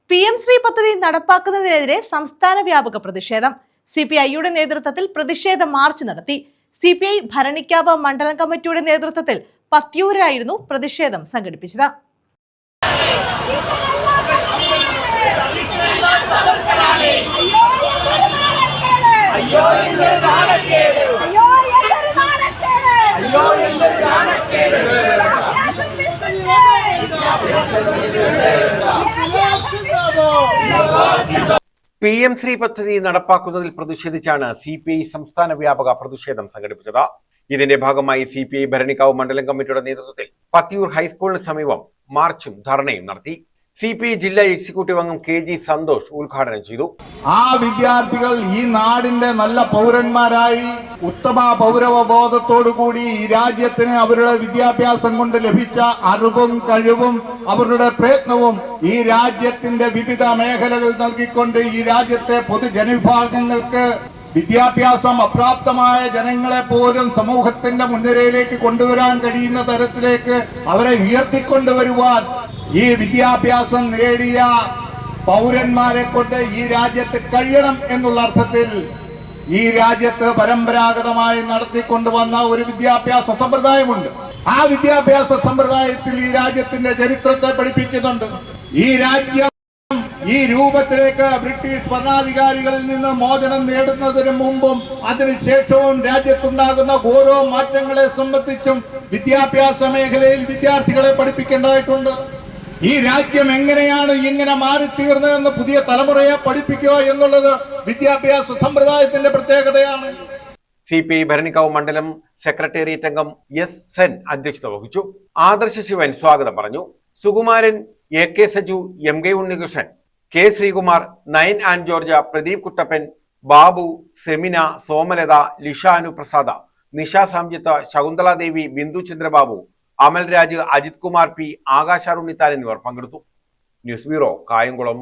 PM Shri പദ്ധതി നടപ്പാക്കുന്നതിനെതിരെ സംസ്ഥാന വ്യാപക പ്രതിഷേധം. CPIയുടെ നേതൃത്വത്തിൽ പ്രതിഷേധ മാർച്ച് നടത്തി. CPI ഭരണിക്കാവ് മണ്ഡലം കമ്മിറ്റിയുടെ നേതൃത്വത്തിൽ പത്യൂരായിരുന്നു പ്രതിഷേധം സംഘടിപ്പിച്ചത്. PM ശ്രീ പദ്ധതി നടപ്പാക്കുന്നതിൽ പ്രതിഷേധിച്ചാണ് CPI സംസ്ഥാന വ്യാപക പ്രതിഷേധം സംഘടിപ്പിച്ചത്. ഇതിന്റെ ഭാഗമായി CPI ഭരണിക്കാവ് മണ്ഡലം കമ്മിറ്റിയുടെ നേതൃത്വത്തിൽ പത്തിയൂർ ഹൈസ്കൂളിന് സമീപം മാർച്ചും ധർണയും നടത്തി. CPI ജില്ലാ എക്സിക്യൂട്ടീവ് അംഗം KG സന്തോഷ് ഉദ്ഘാടനം ചെയ്തു. ആ വിദ്യാർത്ഥികൾ ഈ നാടിന്റെ നല്ല പൗരന്മാരായി ഉത്തമ പൗരവബോധത്തോടുകൂടി ഈ രാജ്യത്തിന് അവരുടെ വിദ്യാഭ്യാസം കൊണ്ട് ലഭിച്ച അറിവും കഴിവും അവരുടെ പ്രയത്നവും ഈ രാജ്യത്തിന്റെ വിവിധ മേഖലകൾ നൽകിക്കൊണ്ട് ഈ രാജ്യത്തെ പൊതുജനവിഭാഗങ്ങൾക്ക് വിദ്യാഭ്യാസം അപ്രാപ്തമായ ജനങ്ങളെ പോലും സമൂഹത്തിന്റെ മുൻനിരയിലേക്ക് കൊണ്ടുവരാൻ കഴിയുന്ന തരത്തിലേക്ക് അവരെ ഉയർത്തിക്കൊണ്ടുവരുവാൻ ഈ വിദ്യാഭ്യാസം നേടിയ പൗരന്മാരെ കൊണ്ട് ഈ രാജ്യത്ത് കഴിയണം എന്നുള്ള അർത്ഥത്തിൽ ഈ രാജ്യത്ത് പരമ്പരാഗതമായി നടത്തിക്കൊണ്ടുവന്ന ഒരു വിദ്യാഭ്യാസ സമ്പ്രദായമുണ്ട്. ആ വിദ്യാഭ്യാസ സമ്പ്രദായത്തിൽ ഈ രാജ്യത്തിന്റെ ചരിത്രത്തെ പഠിപ്പിക്കുന്നുണ്ട്. ഈ രാജ്യം ഈ രൂപത്തിലേക്ക് ബ്രിട്ടീഷ് ഭരണാധികാരികളിൽ നിന്ന് മോചനം നേടുന്നതിന് മുമ്പും അതിനുശേഷവും രാജ്യത്തുണ്ടാകുന്ന ഓരോ മാറ്റങ്ങളെ സംബന്ധിച്ചും വിദ്യാഭ്യാസ മേഖലയിൽ വിദ്യാർത്ഥികളെ പഠിപ്പിക്കേണ്ടതായിട്ടുണ്ട്. ഈ രാജ്യം എങ്ങനെയാണ് ഇങ്ങനെ മാറിത്തീർന്നതെന്ന് പുതിയ തലമുറയെ പഠിപ്പിക്കുക എന്നുള്ളത് വിദ്യാഭ്യാസ സമ്പ്രദായത്തിന്റെ പ്രത്യേകതയാണ്. CPI ഭരണിക്കാവ് മണ്ഡലം സെക്രട്ടേറിയറ്റ് അംഗം S. സെൻ അധ്യക്ഷത വഹിച്ചു. ആദർശ ശിവൻ സ്വാഗതം പറഞ്ഞു. Sukumaran, AK Saju, MK Unnikrishnan, K. Sreekumar, Nayan and George, Pradeep Kuttappan, Babu, Semina, Somalatha, Lishanu Prasad, Nisha Samjith, Shakuntala Devi, Bindu Chandrababu, Amal Raj, Ajith Kumar P, ആകാശ ഉണ്ണിത്താൻ എന്നിവർ പങ്കെടുത്തു. News bureau, Kayamkulam.